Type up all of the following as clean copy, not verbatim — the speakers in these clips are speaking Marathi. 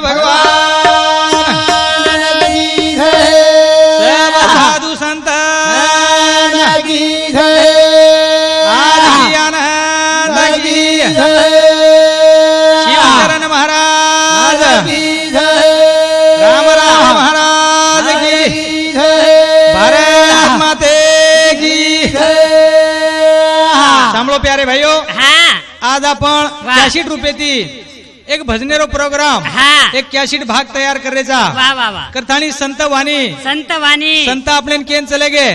भगवान सब साधु संत शिवशरण महाराज राम राम महाराज की भारत माते की सांभळो प्यारे भाइयों आज आपण कॅसेट रूपेती एक भजनेरो प्रोग्राम एक कॅसेट भाग तयार करायचा करतानी संत वाणी संत आपल्यान केन चले गे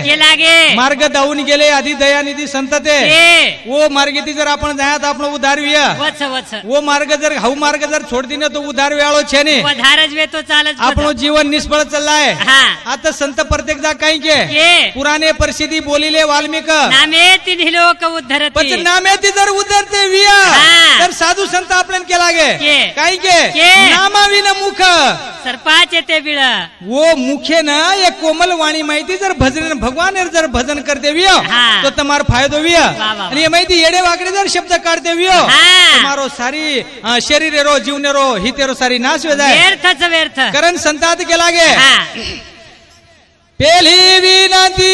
मार्ग दावून गेले आधी दयानिधी संत ते वो मार्ग ती जर आपण जायात आपण उधार विया वो मार्ग जर हाऊ मार्ग जर छोड़ दिने तो उधार वेळो छे ने आपण जीवन निष्फळ चाललाय आता संत प्रत्येक जा काही के पुराने परिस्थिती बोलिले वाल्मिक नामे ती लोक उद्धरते पण नामे ती जर उद्धरते विया तर साधू संत आपल्यान केला गे काही के नामाविन मुख सरपाचे ते बिळ वो मुखे ना एक कोमल वाणी माहिती जर भजन भगवान जर भजन करते वियो तो तुम्हार फायदो वियो आणि ये माहिती येडे वाकडे जर शब्द काढते वियो तुम्हारो सारी शरीर रो जीवन रो हितेरो सारी नाश हो जाए व्यर्थ कारण संतात के लागे पेली विनती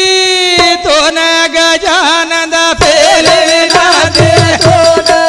तो न गजानंद पेली विनती तो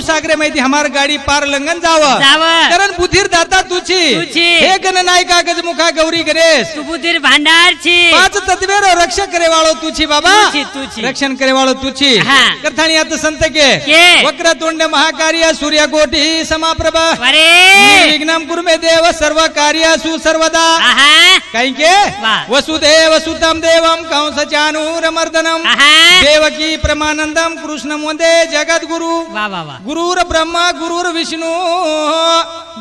सागरे माहिती हमार गाडी पार लंगन जावं कारण बुधीर दाता तुझी हे गण नाही कागज मुखा गौरी गणेश तू बुधीर भांडार छी पाच तत्वेरो रक्षा करे वाळो तुझी बाबा रक्षण करे वाळो तुझी करथाणी आता संत के वक्रतुंड महाकार्य सूर्यकोटि समाप्रभ निर्विघ्नं कुरु मे देव सर्व कार्यसु सर्वदा काही के वसुदेव सुतं देवं कंस चाणूरमर्दनं देवकी परमानंदं कृष्णं वन्दे जगद्गुरु गुरुर ब्रह्मा गुरुर विष्णु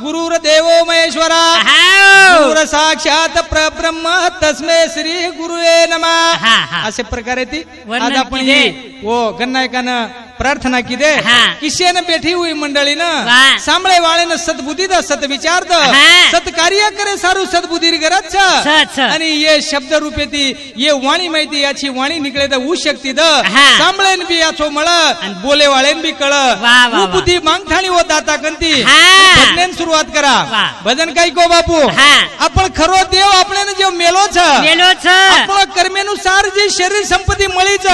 गुरुर देवो महेश्वरा गुरुर साक्षात परब्रह्म तस्मै श्री गुरुवे नमः असे प्रकारे ती आज आपण वो गन्नायकानं प्रार्थना की दे किशेन बैठी हुई मंडळी न सांभळे वाळे न सद्बुद्धी द सत विचार द सत कार्य करे सारू सद्बुद्धी गरज आणि ये शब्द रूपे ती ये वाणी माहिती याची वाणी निकळे द ऊ शक्ती द सांभळेन बी याचो मळ बोले वाळेन बी कळ ऊ बुद्धी मागठाणी हो दाता कंती भजनेन सुरुवात करा भजन काही को बापू आपण खरो देव आपल्याने जे मेलो छ आपण कर्मेनुसार जे शरीर संपत्ती मळीच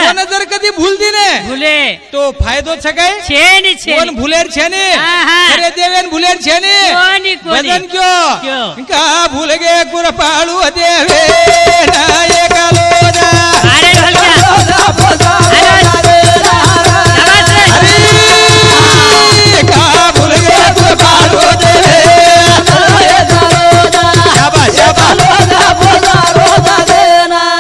मन जर कधी भूल दिने भूले तो फायदो छ काय छेनी कोण भूलेर छेनी अरे देवेन भूलेर छेनी भजन क्यों का भूल गे कुरपाळू देवे नाये कालोदा अरे ढोलका का भूल गे कुरपाळू देवे नाये कालोदा शाबाश शाबाश नाये कालोदा शाबाश।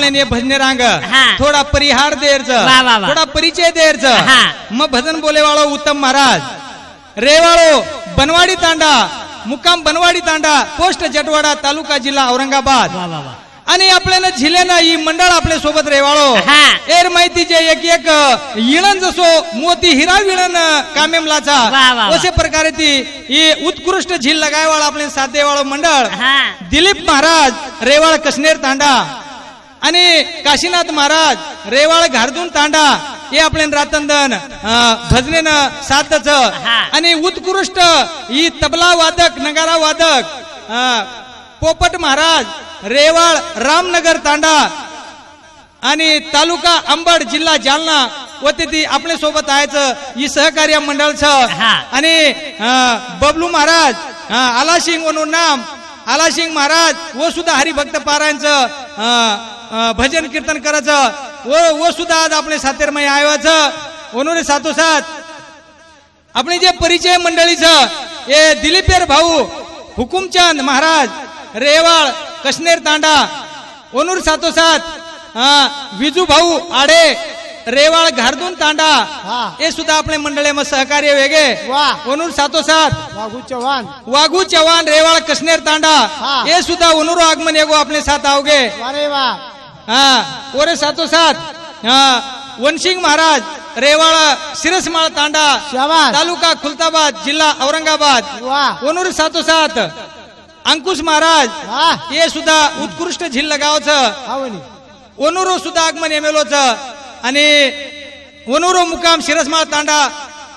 आपण भजने रांग हाँ। थोड़ा परिहार देरच वाह, वाह, वाह। थोड़ा परिचय देरच हाँ। मग भजन बोले वाळो उत्तम महाराज रेवाळो बनवाडी तांडा मुक्काम बनवाडी तांडा पोस्ट जटवाडा तालुका जिल्हा औरंगाबाद वा वा वा आणि आपल्याला झिलेना ही मंडळ आपल्या सोबत रेवाळो हा। एर माहितीचे एक एक इळण जसो मोती हिरा विळण कामेमलाचा वा, वा, वा। असे प्रकारे ती ही उत्कृष्ट झील लगायवाळ आपले साधेवाळ मंडळ हा। दिलीप महाराज रेवाळ कसनेर तांडा आणि काशीनाथ महाराज रेवाळ घारदून तांडा हे आपले रातंदन भजनेन साथच हा। आणि उत्कृष्ट ही तबला वादक नगारा वादक पोपट महाराज रेवाळ रामनगर तांडा आणि तालुका अंबड जिल्हा जालना व ती आपल्या सोबत आहेच ही सहकार्य मंडळचं हा। आणि बबलू महाराज आलासिंग म्हणून नाम आलासिंग महाराज व सुद्धा हरिभक्त पारायणचं भजन कीर्तन करायचं व सुद्धा आज आपले सातेरमय आयोचं ओनोरे साथोसाथ आपले जे परिचय मंडळीचं हे दिलीपेर भाऊ हुकुमचंद महाराज रेवाळ कसनेर तांडा ओनूर साथोसाथ विजू भाऊ आडे रेवाळ घारदून तांडा हे सुद्धा आपले मंडळे मग सहकार्य वेगळे ओनूर साथोसाथ वाघू चव्हाण रेवाळ कसनेर तांडा हे सुद्धा ओनूर आगमन येगो आपले साथ आवगे ओरे साथोसाथ वनसिंग महाराज रेवाळ सिरसमाळ तांडा तालुका खुलताबाद जिल्हा औरंगाबाद ओनूर साथोसाथ अंकुश महाराज हे सुद्धा उत्कृष्ट झील लगावचं ओनुरो सुद्धा आगमन एमेलोच आणि ओनुरो मुकाम शिरसमाळ तांडा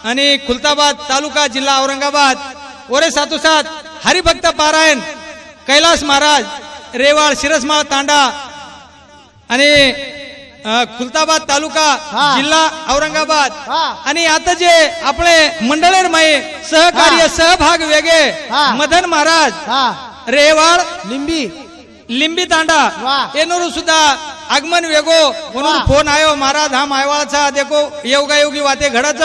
आणि खुलताबाद तालुका जिल्हा औरंगाबाद ओरे साथोसाथ हरिभक्त पारायण कैलास महाराज रेवाळ शिरसमाळ तांडा आणि खुलताबाद तालुका जिल्हा औरंगाबाद आणि आता जे आपले मंडळेर माई सहकार्य सहभाग वेगळे मदन महाराज रेवाळ लिंबी तांडा एनोरू सुद्धा आगमन वेगो म्हणून फोन आयो महाराज हा मायवाळचा देखो योगायोगी वाते घडच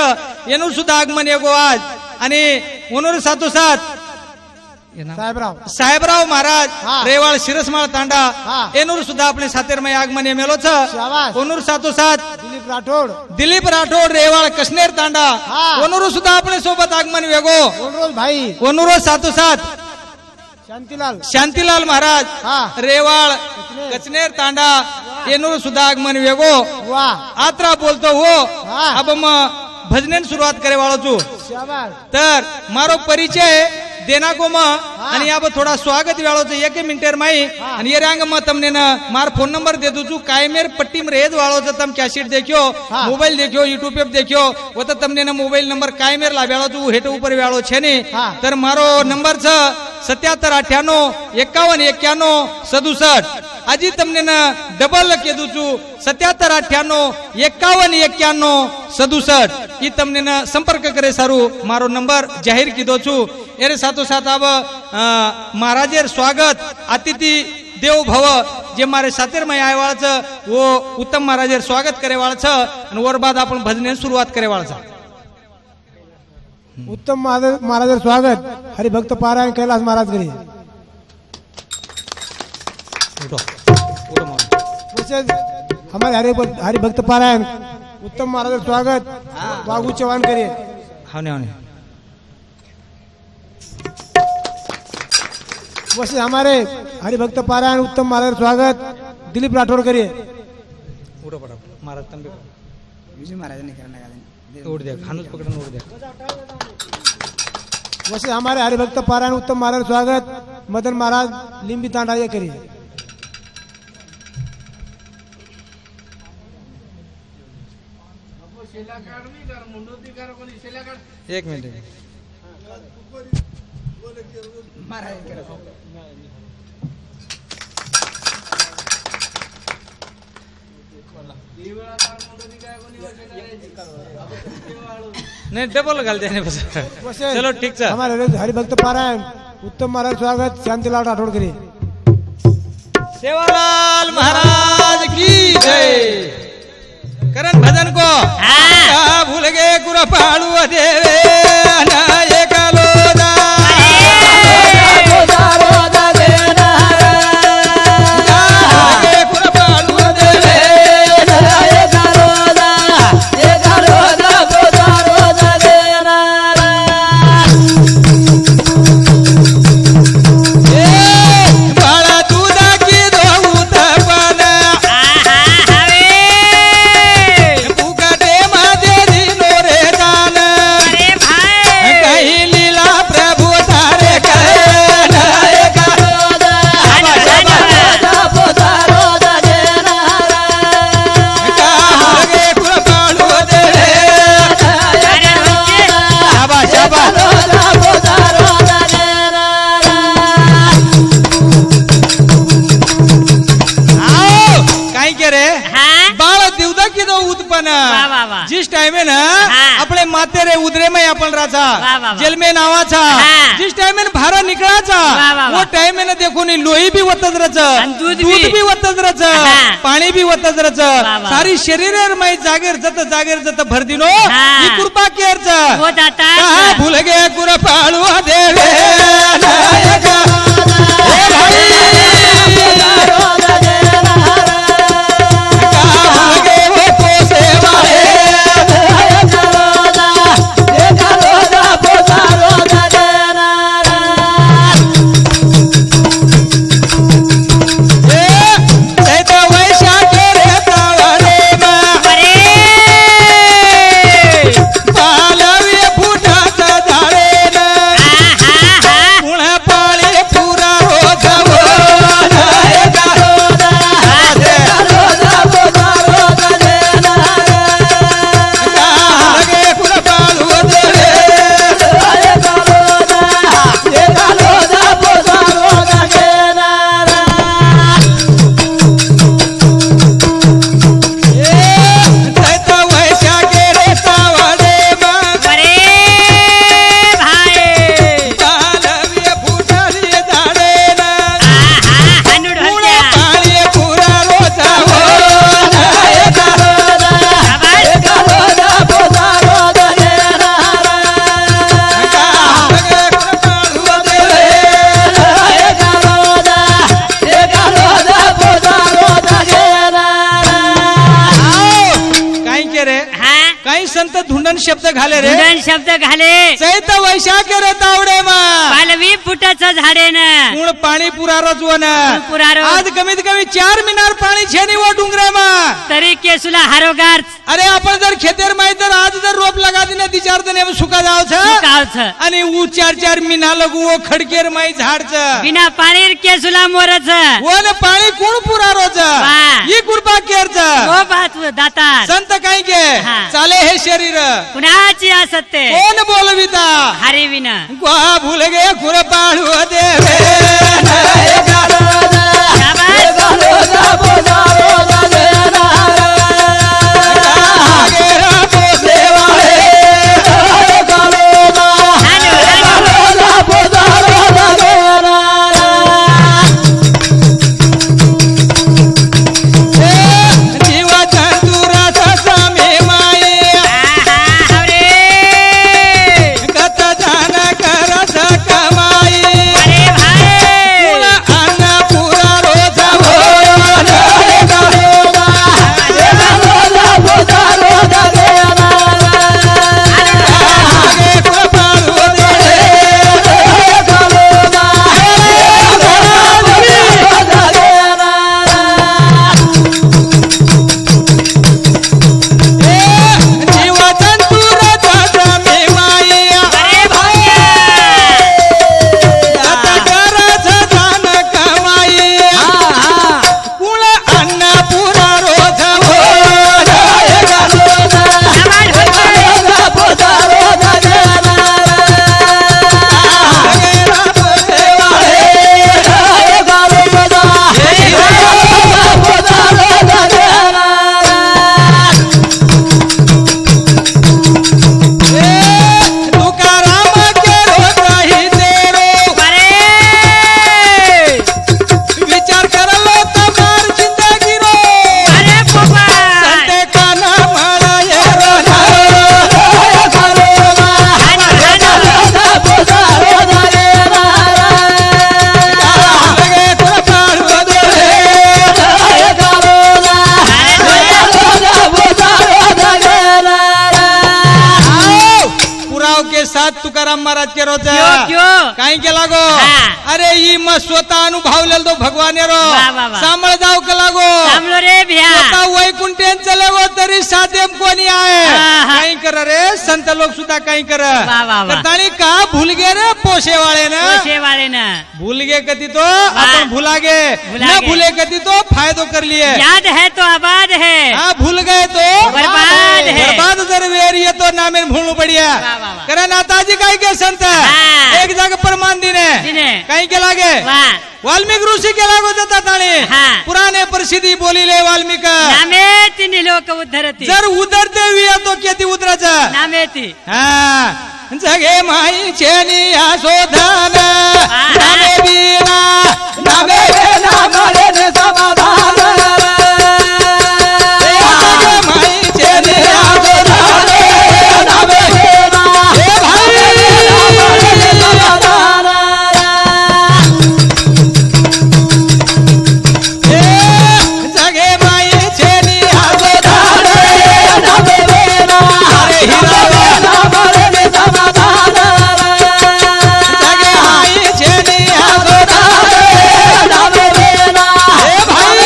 एनूर सुद्धा आगमन येगो आज आणि ओनूर साथोसाथ साहेबराव महाराज रेवाळ शिरसमाळ तांडा एनूर सुद्धा आपले सातेरमय आगमन मेलोच ओनूर साथोसाथ दिलीप राठोड रेवाळ कसनेर तांडा ओनूर सुद्धा आपले सोबत आगमन वेगो ओनूर साथोसाथ शांतीलाल महाराज रेवाळ कचनेर तांडा एनूर सुद्धा आगमन वेगो आत्रा बोलतो हो अब भजनेन सुरुवात करे वाळो तर मारो परिचय देना को आणि अब थोड़ा स्वागत वालों से एक मिनटेर माई आणि ये रंग म तमने न मार फोन नंबर दे दूचू कायमेर पट्टी में रेज वालों से तम कैसेट देखियो मोबाइल देखियो यूट्यूब पे देखियो वो तो तमने न मोबाइल नंबर कायमेर ला वालों तू हेट ऊपर वालों छे ने तर मारो नंबर 7798519167 आजी तमने न डबल के दूचू 7798519167 ई तमने न संपर्क करे सारू मारो नंबर जाहिर कीधो छू एरे साथो साथ अब महाराजेर स्वागत अतिथि देव भव जे मारे सातेरमय आयवाळच वो उत्तम महाराजेर स्वागत करे वाळच आणि वर बाद आपण भजने सुरुवात करे वाळच उत्तम महाराजेर स्वागत हरिभक्त पारायण कैलास महाराज करी हमारे हरिभक्त पारायण उत्तम महाराजेर स्वागत वाघू चव्हाण करिए वैसे हमारे हरिभक्त पारायण उत्तम महाराज स्वागत दिलीप राठौड़ करिए महाराज ने करना उड़ दे खानुस पकड़न उड़ दे वैसे हमारे हरिभक्त पारायण उत्तम महाराज स्वागत मदन महाराज लिंबी तांडा ये करिए एक मिनट नहीं डबल घाल देने बस चलो ठीक है हमारे हरिभक्त पारायण उत्तम महाराज स्वागत शांतिलाल राठौड़ करिए सेवालाल महाराज की जय करण भजन को भूल गए कुरपाड़ू देवे कुरपाड़ू पण वा, वा, वा. जिस टाइम है ना हा. आपले माते रे उदरे में आपण वा, वा, राजा वा. जेल में नावाचा हा. जिस टाइम में भारा निकळाचा वा, वा, वा. वो टाइम में ना देखो नी लोही भी वतच रच आणि दूध भी वतच रच हा. पाणी भी वतच रच वा. सारी शरीर में जागेर जत भर दिनो हा. ही कृपा केरच हो दाता कहा भूल गए कुरपाळू देवे नायका हे भाई शब्द घाले रे शब्द घाले चैत वैशाख रे तावडे मा पालवी फुटाचं झाडे ना गुण पाणी पुरारो जुवन पुरारो आज कमीत कमी 4 मिनार पाणी छेनी वो डुंगरे मा तरी केसुला हारोगार अरे आपण जर खेतेर माई तर आज जर रोप लगा दिने 2-4 दिन में सुका जाव छ आणि ऊ 4-4 मिना लगू वो खडकेर माई झाड छ बिना पाणी केसुला मोरच वो ने पाणी कोण पुरारो छ ही कृपा केर छ वो बात दाता संत काही के चाले हे शरीर कुणाची असते कोण बोलविता हरी विना वा भूल गे कुरपाळू देवे नायका तुकाराम महाराज के रोज काही के लागो अरे ई म स्वतः अनुभव लेल तो भगवान रो सांभळ जाव के लागो सांभळो रे भ्या स्वतः वैकुंठेन चले वो तरी साधेम कोणी आहे काही कर रे संत लोग सुद्धा काही कर ताणी का भूल गे रे पोषे वाले ना भूल गए कति तो अपन भुला गए न भूले कति तो फायदो कर लिए याद है तो आबाद है हाँ भूल गए तो बर्बाद है बर्बाद जर वेर ये तो नामे भूलू बढ़िया करे नाताजी काही के संत एक जगह प्रमाण दिने काही के लागे वाल्मीकि ऋषि के लागो जाता ताणी पुराने नामे प्रसिद्धी बोलिले वाल्मिक नामेती निलोक उद्धरती जर उदरते विया तो किती उतरायचं नामेती हा जगे माईचे शोधन नामे बिना नामे बिना मरे समाधान जगे माईचे शोधन नामे बिना हे भाई समाधान जगे माईचे शोधन नामे बिना अरे हिरा मरे समाधान जगे माईचे शोधन नामे बिना हे भाई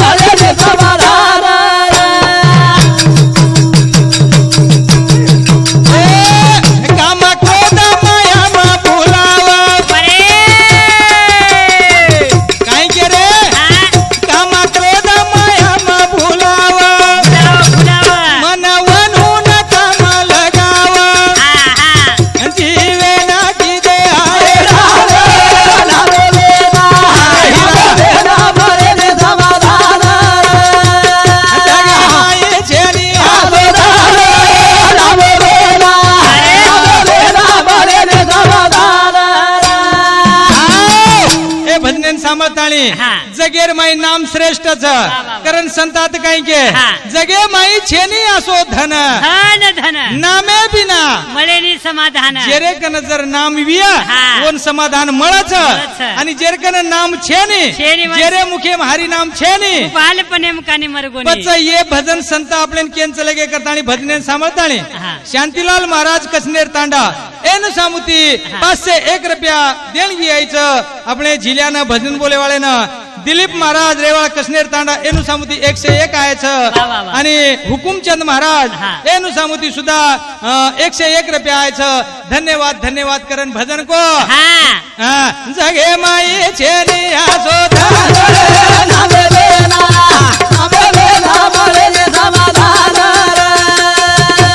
मरे समाधान काम क्रोध माया मा भुलावा बरे काय के रे काम क्रोध माया मा भुलावा फुलावा मन वनून काम लगावा जीवे ना की दे आए नामे बिना हिरा मरे समाधान जगे माईचे शोधन नामे बिना मरे समाधान ए भजनेन सांभाळताळी हा. जगेर माई नाम श्रेष्ठच वा. कारण संतात काय के हा. जगे माई छेनी असो धन धन धन नामे बिना मळेनी समाधान जेरे कन जर नाम विया हा. कोण समाधान मळच मळच. आणि जेरे कन नाम छेनी छेनी म्हणजे- जेरे मुखे हरी नाम छेनी बालपणे मुकाने मरगोनी पच ये भजन संत आपल्यान केंच लगे करता आणि भजनेन सांभाळताळी हा. शांतीलाल महाराज कसनेर तांडा एन सामुती 501 रुपया देणगी यायचं आपले जिल्ह्यानं भजन बोलेवाळेनं दिलीप महाराज रेवाळ कसनेर तांडा एनु सामुती 101 वा, वा, आयचं वा. आणि हुकुमचंद महाराज हा. एनु सामुती सुद्धा 101 रुपया आयचं धन्यवाद धन्यवाद करण भजन को हा जगे माई छेनी शोधन नामे बिना मरे समाधान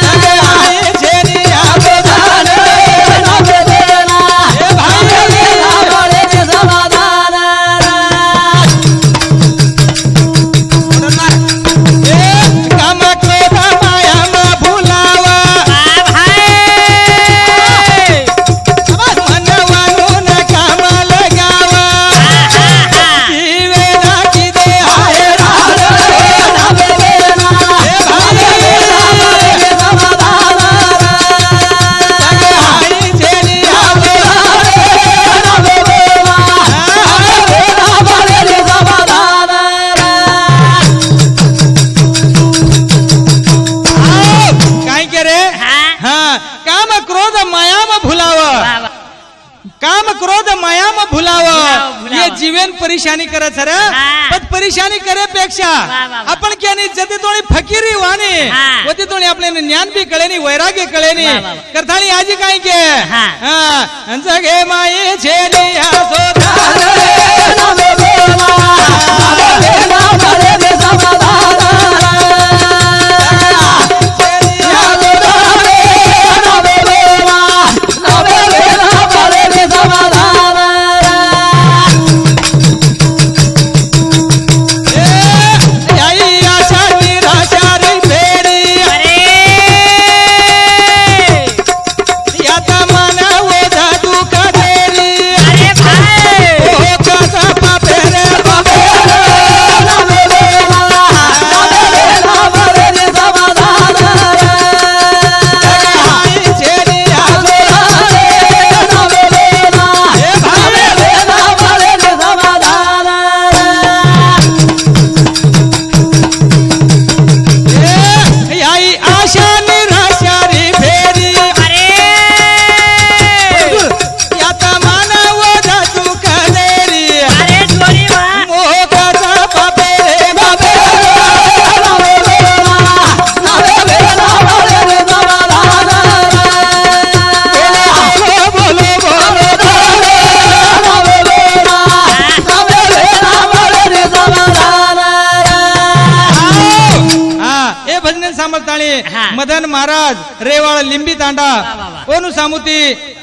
जगे माई छेनी शोधन नामे बिना हे भाई मरे समाधान काम क्रोध माया मा भुलावा मन वनून काम लगावा जीवे ना की दे आए नामे बिना हे भाई समाधान जगे माईचे शोधन नामे बिना मरे समाधान काय के रे हा काम क्रोध माया में भुलाव काम क्रोध माया में भुलाव भुलाव. ये जीवन परेशानी करत सर हा. पण परेशानी करे पेक्षा वा. आपण क्यानी जते तोणी फकीरी वाणी हा. वते तोणी आपल्याला ज्ञान बी कळेनी वैराग्य कळेनी वा. करताळी आजी काय के हा. हा जगे माई छेनी शोधन नामे बिना मरे समाधान मदन महाराज रेवाळ लिंबी तांडा कोणू सामुती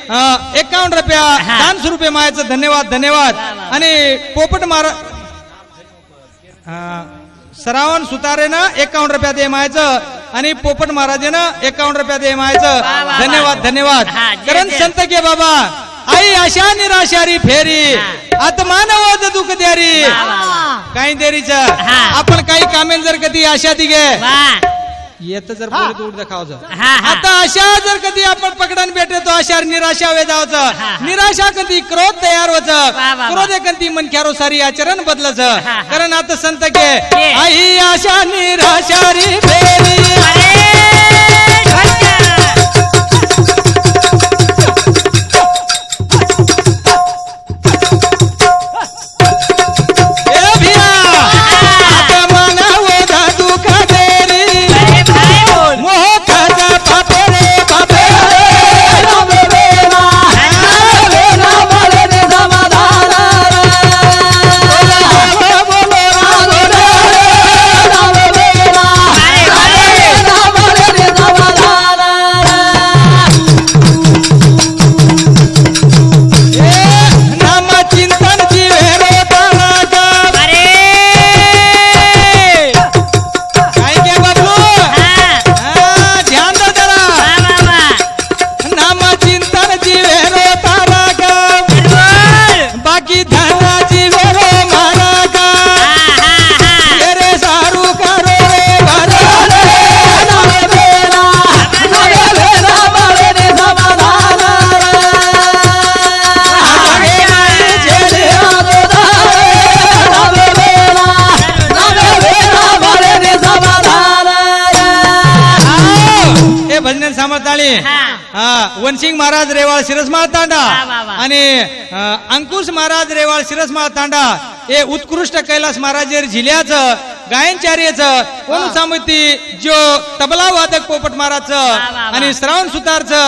51 रुपया 500 रुपये मायाचं धन्यवाद धन्यवाद आणि पोपट महाराज श्रावण सुतारेनं 51 रुपयात एमायचं आणि पोपट महाराजेनं 51 रुपयात एमायचं. धन्यवाद धन्यवाद. कारण संत के बाबा आई आशा निराशारी फेरी आत्मानवद दुःख द्यारी काही देरीच आपण काही कामेन जर कधी आशा दिगे येत जर बोलत उठ दाखवायचं आता आशा जर कधी आपण पकडून भेटे तो आशा निराशा वेदावचं निराशा कधी क्रोध तयार होतं क्रोध कधी मनख्यारो सारी आचरण बदलच कारण आता संत के आई आशा निराशारी फेरी वनसिंग महाराज रेवाळ शिरसमाळ तांडा आणि अंकुश महाराज रेवाळ शिरसमाळ तांडा हे उत्कृष्ट कैलास महाराज जिल्ह्याचं गायनचार्याचं ओम समिती जो तबला वादक पोपट महाराजचं आणि श्रावण सुतारचं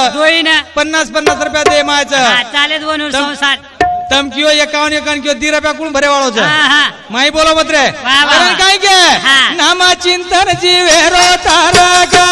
50-50 रुपया दे मायचं तम कियो 51 कियो 10 रुपया कुण भरे वाळोचं माई बोलो मत रे कारण काय के नामा चिंतन जीवेरो तारा का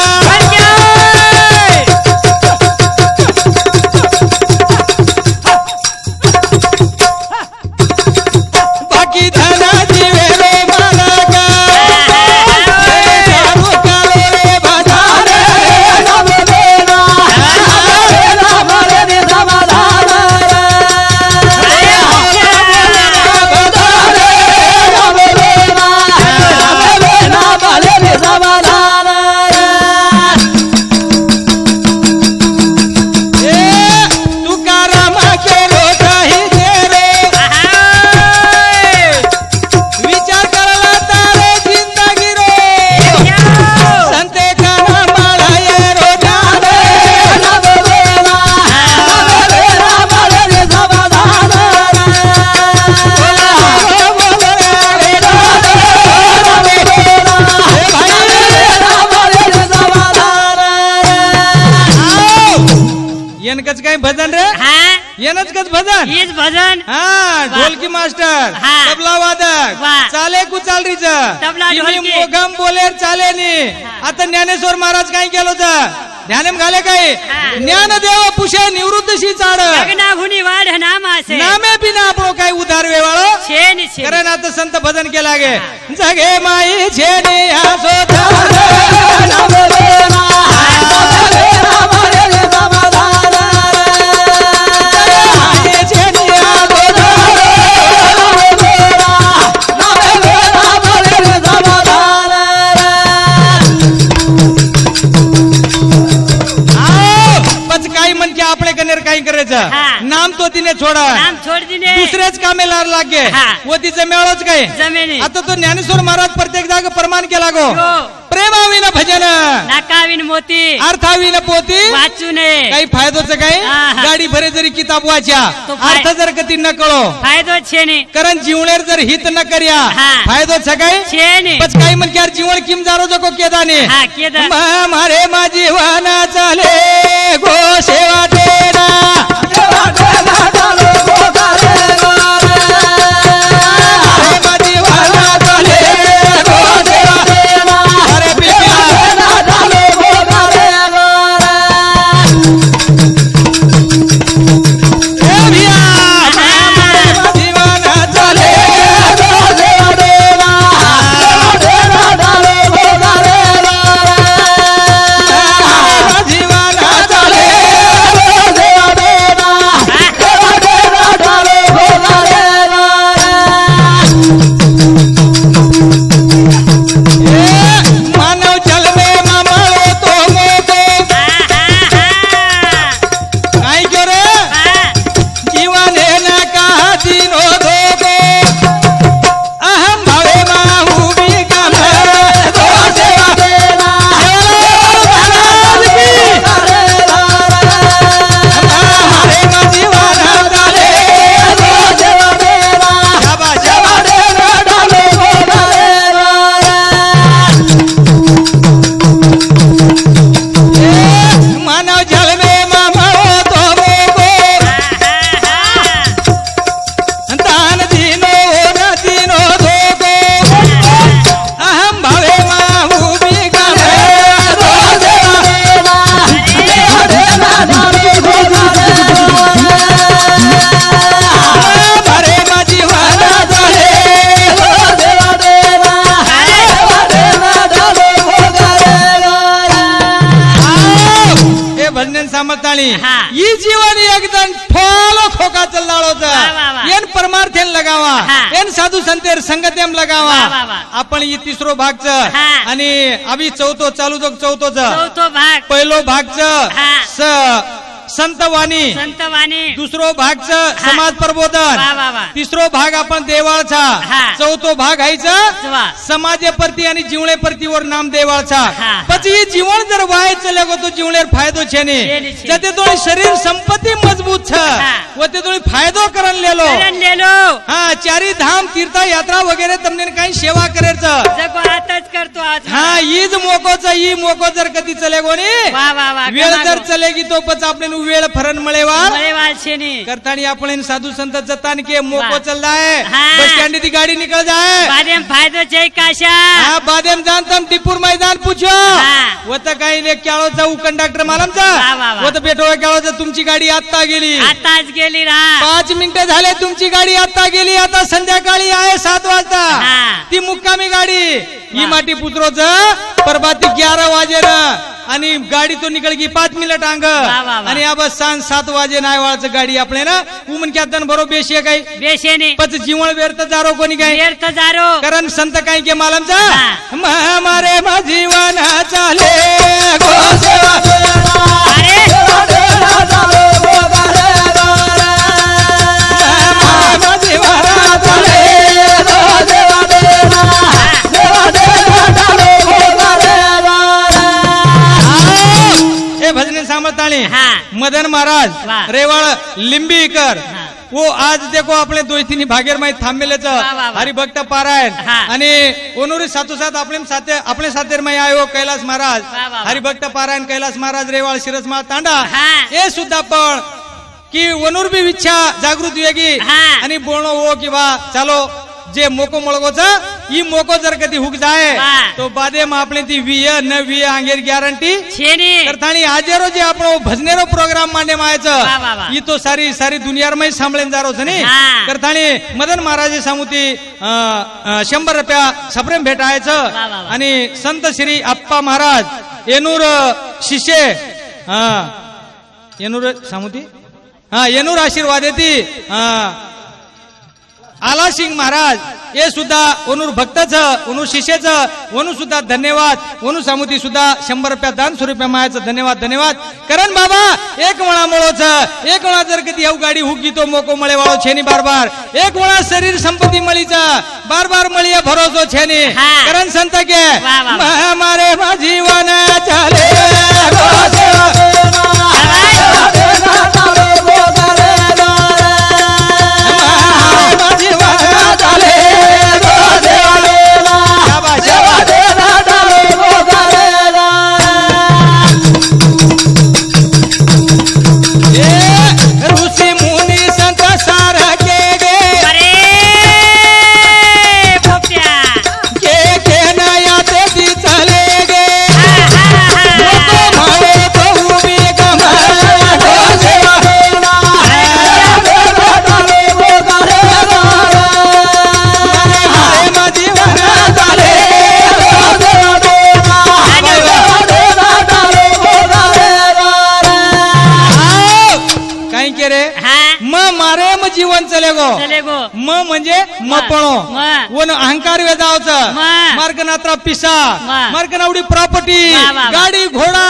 भजन रे येनच कच भजन हीच भजन ढोलकी मास्टर तबला वादक चाले कुचाल रीच मोगम बोलेर चाले नी आता ज्ञानेश्वर महाराज काय केलं ध्यानेम घाले काय ज्ञानदेव पुषे निवृत्तशी चाड वाढ नामे बिना आपलो काय उधार वेवाळ कारण आता संत भजन केला गे जगे माई छेनी काही करायचं नाम तो तिने छोडा दुसरेच कामे लागे व तिचं मेळच काय आता तो ज्ञानेश्वर महाराज प्रत्येक जागा प्रमाण केला गो प्रेमाविन भजन नाकाविन मोती अर्थाविन पोती वाचू नये काही फायदोच काय गाडी भरे जरी किताब वाच्या अर्थ जर कधी न कळो फायदोच छेने कारण जीवनेर जर हित न कर्या फायदोच काय छेने बस काही म्हणजे जीवन किम जारो जको केदाने मारे मा जीवन चाले गो सेवा देना ताणी ई जीवन एकदम ठोलो खोका चलदाळोच येन परमार्थेन लगावा येन साधू संतेर संगतेम लगावा आपण ई तिसरो भागच आणि अभी चौथो चालू जो चौथो भाग पहिलो भागच संतवाणी दुसरो भाग समाज प्रबोधन तिसरो भाग आपण देवाळचा चौथो भाग हायचा समाजेप्रती आणि जीवनेप्रतीवर नाम देवाळचा પછી એ જીવન જર વાય ચલે ગો તો જીવનેર ફાયદો છે ને જતે તો શરીર સંપત્તિ મજબૂત છે વતે તો ફાયદો કરન લેલો હા ચારી ધામ તીર્થ યાત્રા વગેરે તમને કઈ સેવા કરે છે જકો આતજ કરતો આજ હા ઈ જ મોકો છે ઈ મોકો જર કદી ચલે ગો ને વેળ જર ચલેગી તો પછી આપણે वेळ फरण मळेवार करतानी आपण साधू संत जतान के मोको चल जाए बस स्टैंड ती गाड़ी निकल जाए बादेम फायदो छे काशा हां बादेम जानतम टिपूर मैदान पूछो वो तो काही ले क्याळो जाऊ कंडक्टर मालमचा वो तो बेटो क्याळो तुमची गाडी आत्ता गेली रा 5 मिनिटे झाले तुमची गाडी आत्ता गेली आता संध्याकाळी आहे 7 वाजता ती मुक्कामी गाडी ही माटी पुत्रोच परबाती 11 वाजे ना आणि गाडी तो निकल गई 5 मिनिट अंग आणि अब सांज 7 वाजे नायवाळच गाडी आपले ना उमन क्या दन बरो बेशी काही बेशेने पच जीवन व्यर्थ जारो कोणी काही व्यर्थ जारो कारण संत काही के मालमचा हमारे मा जीवन चाले गो सेवा अरे चाले गो मा जीवन चाले गो सेवा देवा चाले गो भजन सामताणी मदन महाराज रेवाळ लिंबीकर वो आज देखो आपले 2-3 भागेर मध्ये थांबलेच हरिभक्त पारायण आणि ओनुरी साथोसाथ आपले साथेर मध्ये आयो कैलास महाराज हरिभक्त पारायण कैलास महाराज रेवाळ शिरसमाळ तांडा हे सुद्धा पण की ओनुर भी इच्छा जागृत वेगी आणि बोलणो हो किंवा चालो जे मोको मळगोच ई मोको जर कधी हुक जाए तो बादे में आपने ती 20 न 20 आंगेर गॅरंटी छेनी करतानी आजेरो जे आपणो भजनेरो प्रोग्राम मांडे मायच ई तो सारी दुनियार में सांभळेन जारो छनी करतानी मदन महाराज सामुती 100 रुपया सप्रेम भेटायचं आणि संत श्री अप्पा महाराज येनूर शिष्य येनूर सामुती येनूर आशीर्वाद येती आला सिंग महाराज ये सुद्धा ओनूर भक्तच ओनूर शिष्यच ओनू सुद्धा धन्यवाद ओनू सामुती सुद्धा 100 रुपया दान 100 रुपया मायाचं धन्यवाद करण बाबा एक वळा मळोच एक वळा जर कधी येऊ गाडी हुकी तो मोको मळे वाळो छेनी बार एक वळा शरीर संपत्ती मळीचा बार मळीए भरोसो छेनी करण संत के हमारे मा जीवन चाले गो सेवा म म्हणजे मपळो वन अहंकार वेदावचं मार्गनात्रा पिसा मार्गनावडी प्रॉपर्टी गाडी घोडा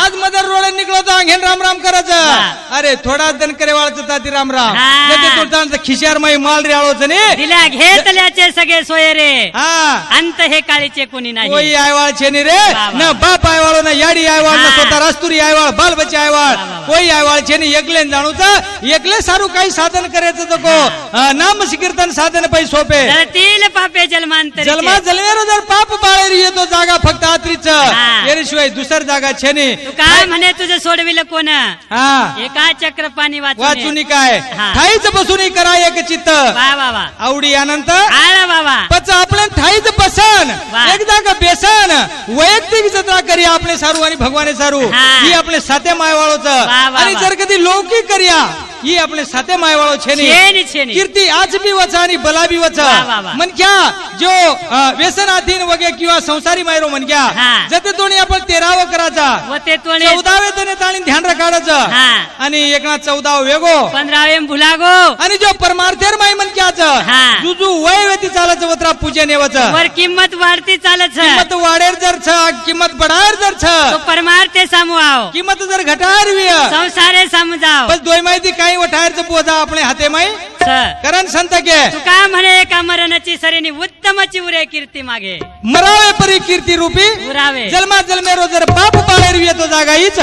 आज मदर रोड निकलो तो घेन राम करायचं अरे थोडा दन करे वाळचं ताती राम तो खिशार मै माल रेळोच ने दिल्या घेतल्याचे सगळे सोय रे अंत हे काळीचे कोणी नाही कोई आयवाळ छेनी रे न बाप आयवाळो न याडी आयवाळ न स्वतः रास्तुरी आयवाळ बाल बच्चे आयवाळ कोई आयवाळ छेनी एकलेन जाणूच एकले सारू काही साधन करायचं तो को नाम कीर्तन साधन पै सोपे तीन पापे जन्मांतर जन्मेरो जर पाप बाळेर येतो जागा फक्त आत्रीच याशिवाय दुसर जागा छेनी काय म्हणे तुझं सोडविलं कोण एका चक्र पाणी वाचूनी काय ठाईच बसून करा एक चित्त आवडी आनंद बाबा पच आपल्या ठाईच बसन एकदा का बेसन वैयक्तिक जत्रा करी आपले सारू आणि भगवाने सारू ही आपले साते मायवाळोच आणि जर कधी लौकिक करिया ही आपले साते मायवाळो छेनी कीर्ती आज बी वचा आणि बला बी वचा मन क्या जो व्यसनाधीन वगे किंवा संसारी मायरो मन क्या जते तोणी आपण 13व करायचा 14वे तने ताणी ध्यान राखायचं आणि एकना 14व वेगो 15वे भुलागो आणि जो परमार्थेर माय मन क्याच जुजू वय वेती चालच वत्रा पूजे नेवच वर किंमत वाढती चालच किंमत वाढेर जर छ किंमत बढ़ार जर छ तो परमार्थे सामू आओ किंमत जर घटार वी संसारे समजाओ बस दोय माहिती काही वठायरचं बोजा आपले हाते माई कारण संत के तुका म्हणे एका मरणाची सरेनी उत्तमची उरे कीर्ती मागे मरावे परी कीर्ती रूपी उरावे जन्मा जन्मेरो जर बाप पाळेर येतो जागा हीच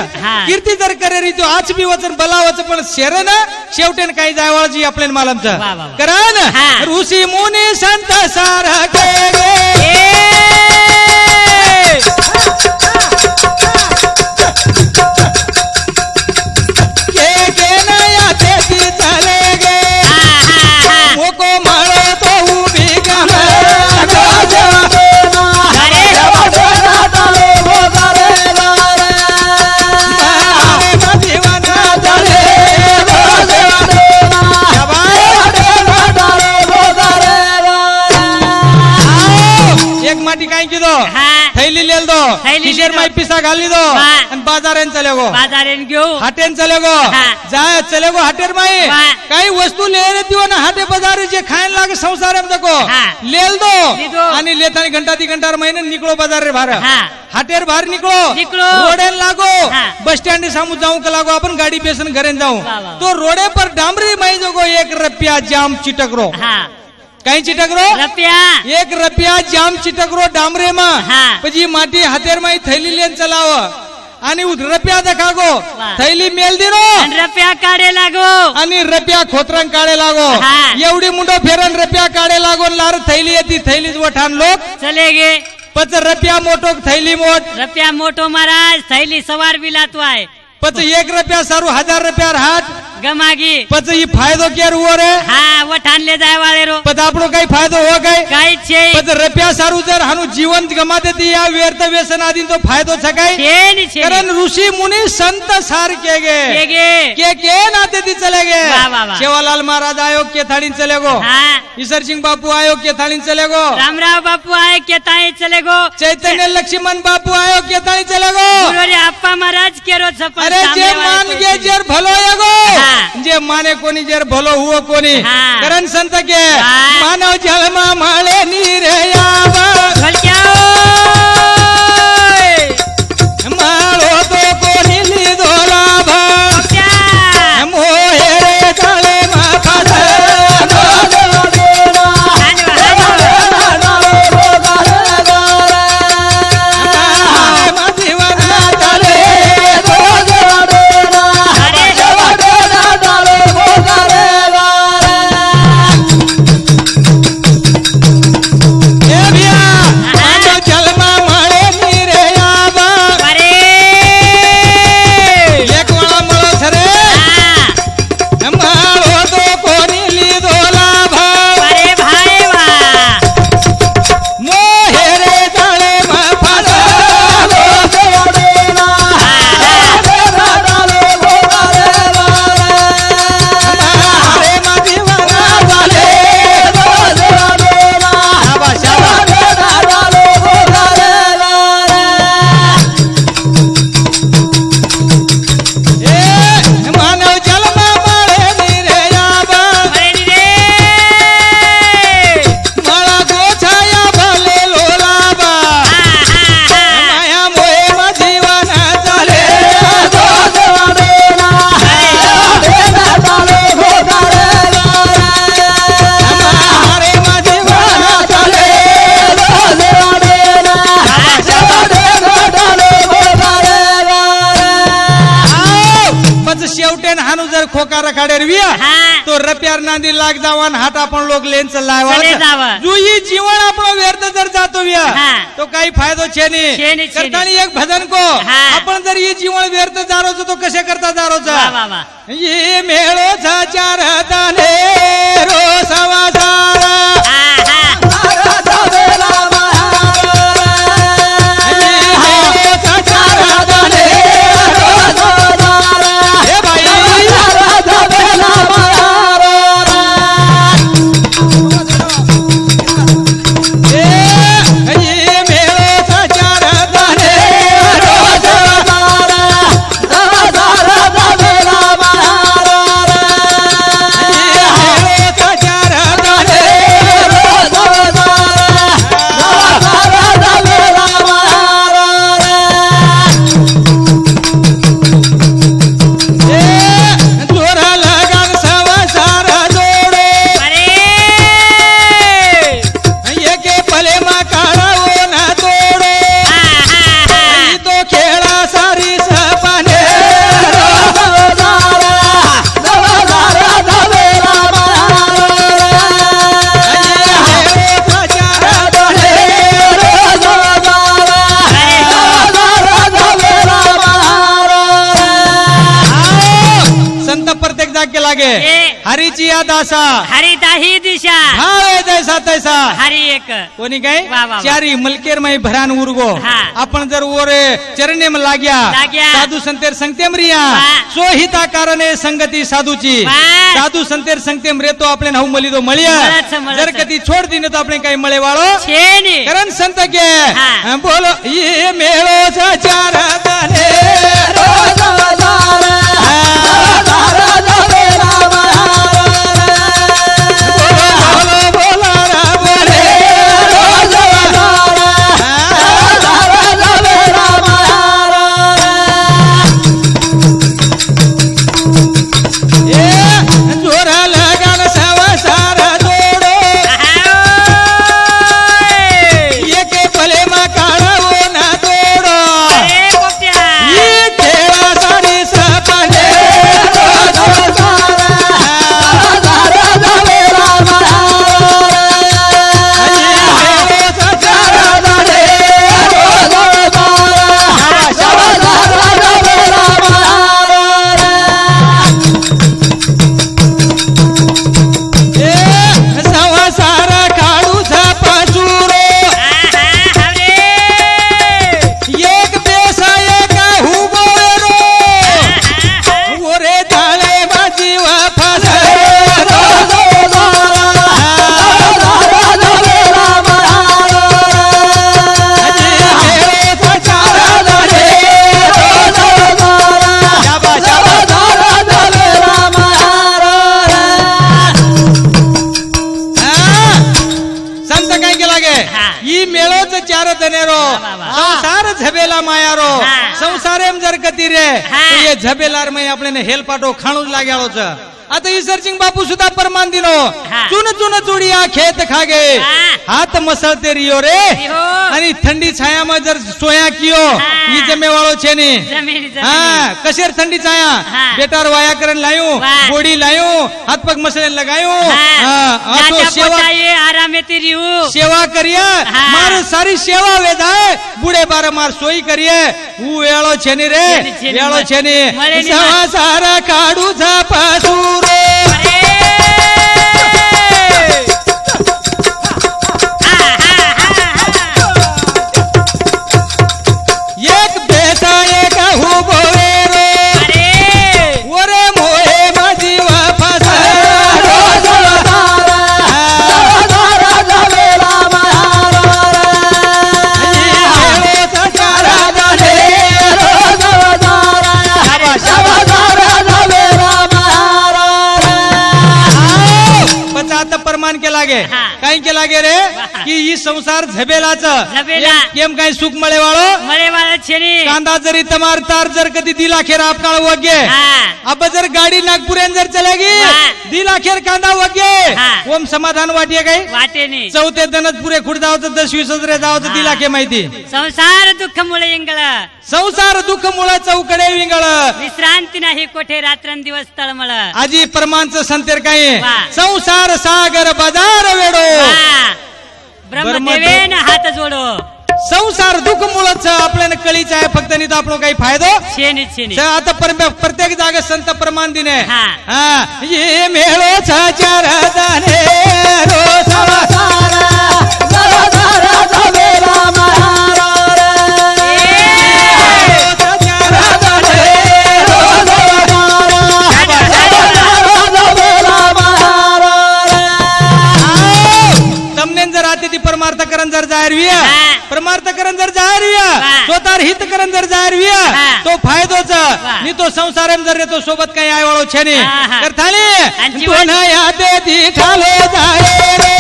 कीर्ती जर करेरी तो आज बी वचन बलावच पण शेरन शेवटेन काही जायवाळजी आपल्या मालमचं कारण ऋषी मुनी संत सारखे थैली लेल दो किशोर माई पिसा घाली दो आणि बाजारेन चले गो बाजारेन घेऊ हाटेन चले गो जाय चले गो हाटेर माई काही वस्तू ले दियो ना हाटे बाजार जे खायन लागे संसार में देखो लेल दो आणि लेतानी घंटा ती घंटार महिने निकलो बाजार रे बाहर हाटेर बाहर निकलो रोडेन लागो बस स्टैंड सामू जाऊ का लागो अपन गाड़ी बेसन घरे जाऊ तो रोडे पर डामरी माई जो 1 रुपया जाम चिटक रो काही चिटकरो रुपया 1 रुपया जाम चिटकरो डामरे मा पजी माटी हातेर माई थैली लेन चलाव आणि रुपया देखागो थैली मेल दिनो रुपया काढे लागो आणि रुपया खोतरंग काढे लागो एवढी मुंडो फेरन रुपया काढे लागो लार थैली येती थैलीच वठान लोक चले गे पच रुपया मोटो थैली मोट रुपया मोटो महाराज थैली सवार बिलातो आहे पच 1 रुपया सारू 1000 रुपया हाट गमागी पच ही फायदो केर हुओ रे हाँ वठान ले जाए वाले रो पच आपनो काही फायदो हो गए काही छे पच रुपया सारू जर हानु जीवन गमा देती या व्यर्थ व्यसन आदि तो फायदो छकाय छे कारण ऋषि मुनि संत सार के के नाते दी चले गए सेवालाल महाराज आयोग के थाड़ी चले गो ईश्वर सिंह बापू आयोग के थाड़ी चले गो रामराव बापू आयोग के थाड़ी चले गो चैतन्य लक्ष्मण बापू आयोग के थाड़ी चले गो अप्पा महाराज के रो छपन अरे जे मान गे जर भलो येगो जे माने कोणी जर भलो हुओ कोणी कारण संत के मानव जन्मा माळे नीरे यावा माळो तो कोणी लिधोला भा मोहे रे काळे माफास खोका रखाडे रिया तो रुपयार नांदी लाग जावन हाट आपण लोक लेन चलावा जुई जीवन आपण व्यर्थ जर जातो विया तो काही फायदो छे नी करतानी एक भजन को आपण जर ये जीवन व्यर्थ जारो तो कसे करता जारो ये मेळो चार दाने रो सवासारा Bye. हरीची या दासा हरी दाही दिशा भावे दैसा तैसा हरी एक कोणी काय वा, वा. चारी मलकेर माई भरान उरगो हा. आपण जर ओरे चरणे म लाग्या साधू संतेर संगतेम रिया सोहिता कारणे संगती साधूची वा. साधू संतेर संगतेम रेतो आपले नाव मलिदो मळिया मळच. जर कधी छोड दिने तो आपले काही मळे वाळो छेनी करण संत के हा. बोलो ये मेळो चार दाने संसारेम जर कती रे ये झबेलार में आपने हेल पाटो खाणूच लाग्याळो छ आता ही सर्चिंग बापू सुद्धा परमान दिनो चुन चुन चुडिया खेत खागे हाथ मसलते रियो रे आणि थंडी छाया में जर सोया कियो ई जमे वाळो छे ने हां कशेर थंडी छाया बेटार वाया करन लायो गोडी लायो हाथ पग मसले लगायो हां तो सेवा आरामे तिरियो सेवा करिया मार सारी सेवा वेदाय बूढ़े बार मार सोई करिए ऊ वेळो छे ने रे वेळो छे ने सवा सारा काडू जा पासूरो एक बेटा एक हुबो रे ओरे मोहे माझी वापस परमान के लागे काही के लागे रे कि ई संसार झबेलाचं केम काही सुख मळे वाळो छेनी कांदा जरी तमार तार जर कधी दिला खेर आपकाळ वगे अब जर गाडी नागपुरेन जर चलेगी दिला खेर कांदा वगे ओम समाधान वाटिये काही वाटे नाही चौथे दनच पुरे खुडदावचं 10-20 हजार जावचं दिला के माहिती संसार दुःख मुळे इंगळ संसार दुःख मुळे चौकडे विंगळ विश्रांती नाही कोठे रात्रंदिवस तळमळ आजी परमांचं संतेर काही संसार सागर बाजार वेडो ब्रह्मदेवेन हात जोडो संसार दुःख मुळच आपल्याला कळीच आहे फक्त नाही तर आपण काही फायदो आता प्रत्येक जागा संत प्रमाण दिने ये मेळो चार दाने परमार्थ करण जर जाहीर विया परमार्थ करण जर जाहीर विया तो तार हित करण जर जाहीर विया तो फायदोच नी तो संसार जर रे तो सोबत काही आय वाळो छे ने तर थाली तो ना यादे दी ठालो जाए रे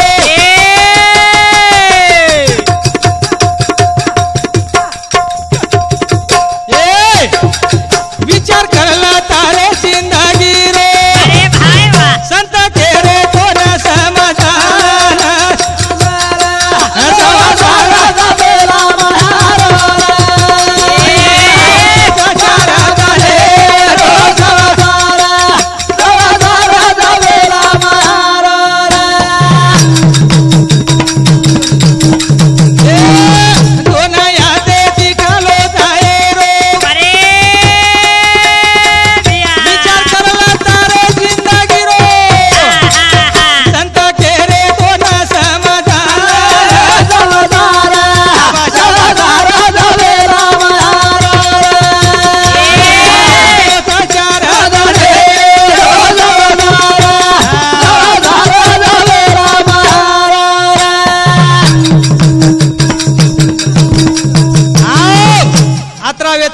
ए विचार करला तारे जिंदगी रे अरे भाई वाह संत के रे तो ना समाधान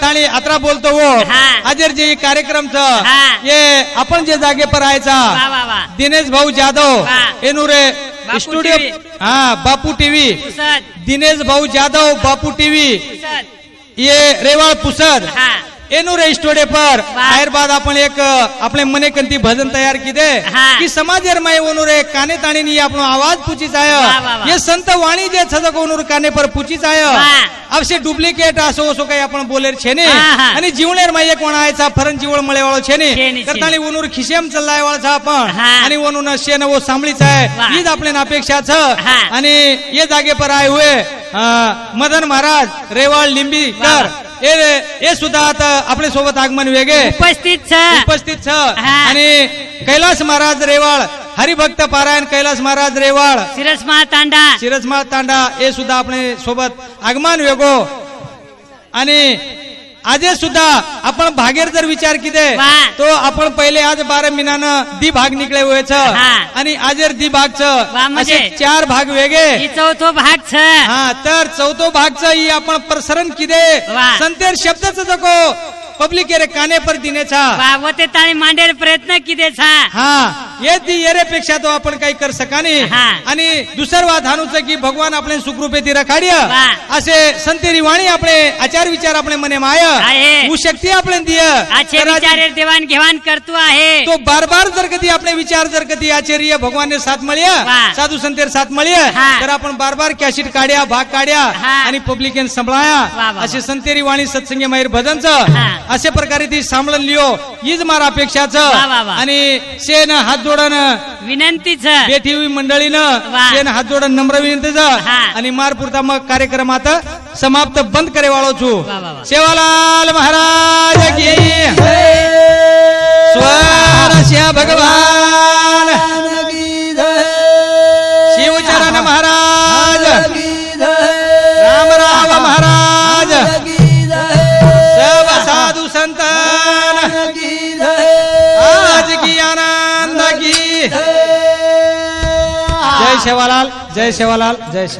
थाळी अत्रा बोलतो वो अजर जे कार्यक्रम ये आपण जे जागे पर आयचा दिनेश भाऊ जाधव एनुरे स्टुडियो बापू टीव्ही दिनेश भाऊ जाधव बापू टीव्ही ये रेवाळ पुसद एनुरे स्टुडियो पर आयर बाद आपण एक अपने मने कंती भजन तैयार किदे कि समाजर में ओनुरे काने ताणी नी आपनो आवाज पूछीच आयो ये संत वाणी जे छजक ओनुर काने पर पूछीच आयो अब से डुप्लिकेट असो असो काही आपण बोलेर छे ने आणि जीवनेर में एक वणायचा फरन जीवळ मळे वाळो छे ने करताली ओनुर खिशेम चल्लाय वाळा छा आपण आणि ओनुन शेन वो सांभळीच आहे हीच आपले अपेक्षा छ आणि ये जागे पर आए हुए मदन महाराज रेवाळ लिंबीकर ये सुद्धा आता आपल्या सोबत आगमन वेगे उपस्थित आणि कैलास महाराज रेवाळ हरिभक्त पारायण कैलास महाराज रेवाळ शिरसमाळ तांडा ये सुद्धा आपले सोबत आगमन वेगो आणि आज सुद्धा आपण भागेर जर विचार किदे तो आपण पहिले आज 12 महिन्यानं दी भाग निकळे हुए छ आणि आजेर दी भाग छ असे 4 भाग वेगे चौथो भाग छ तर चौथो भाग छ ही आपण प्रसरण किदे संतेर शब्दच जको पब्लिक रे काने पर दिने छा वते ताणी मांडेर प्रयत्न किदे छा ये दी येरे पेक्षा तो आपण काही कर सकानी आणि दुसर वाद हानुच की भगवान आपले सुखरूपे ती रखाडिया असे संतेरी वाणी आपले आचार विचार आपले मने माया वो शक्ती आपले दिय आचे विचार देवान घेवान करतो आहे तो बार बार जर कधी आपले विचार जर कधी आचार्य भगवान ने साथ मळिया साधू संतेर साथ मळिया तर आपण बार बार कॅसेट काढ्या भाग काढ्या आणि पब्लिकन संभळाया असे संतेरी वाणी सत्संग माहीर भजनच असे प्रकारे ती सांभाळून लियो हीच मारा अपेक्षाच आणि शेन हात जोडन विनंतीच बेठी मंडळीनं शेन हात जोडन नम्र विनंतीच आणि मारपुरता मग कार्यक्रमात समाप्त बंद करे वाळो छु सेवालाल महाराज की स्वरस्य भगवान शिवचरण महाराज रामराव महाराज साधु संतान आज की आनंद की जय सेवालाल जय सेवालाल जय सेवा।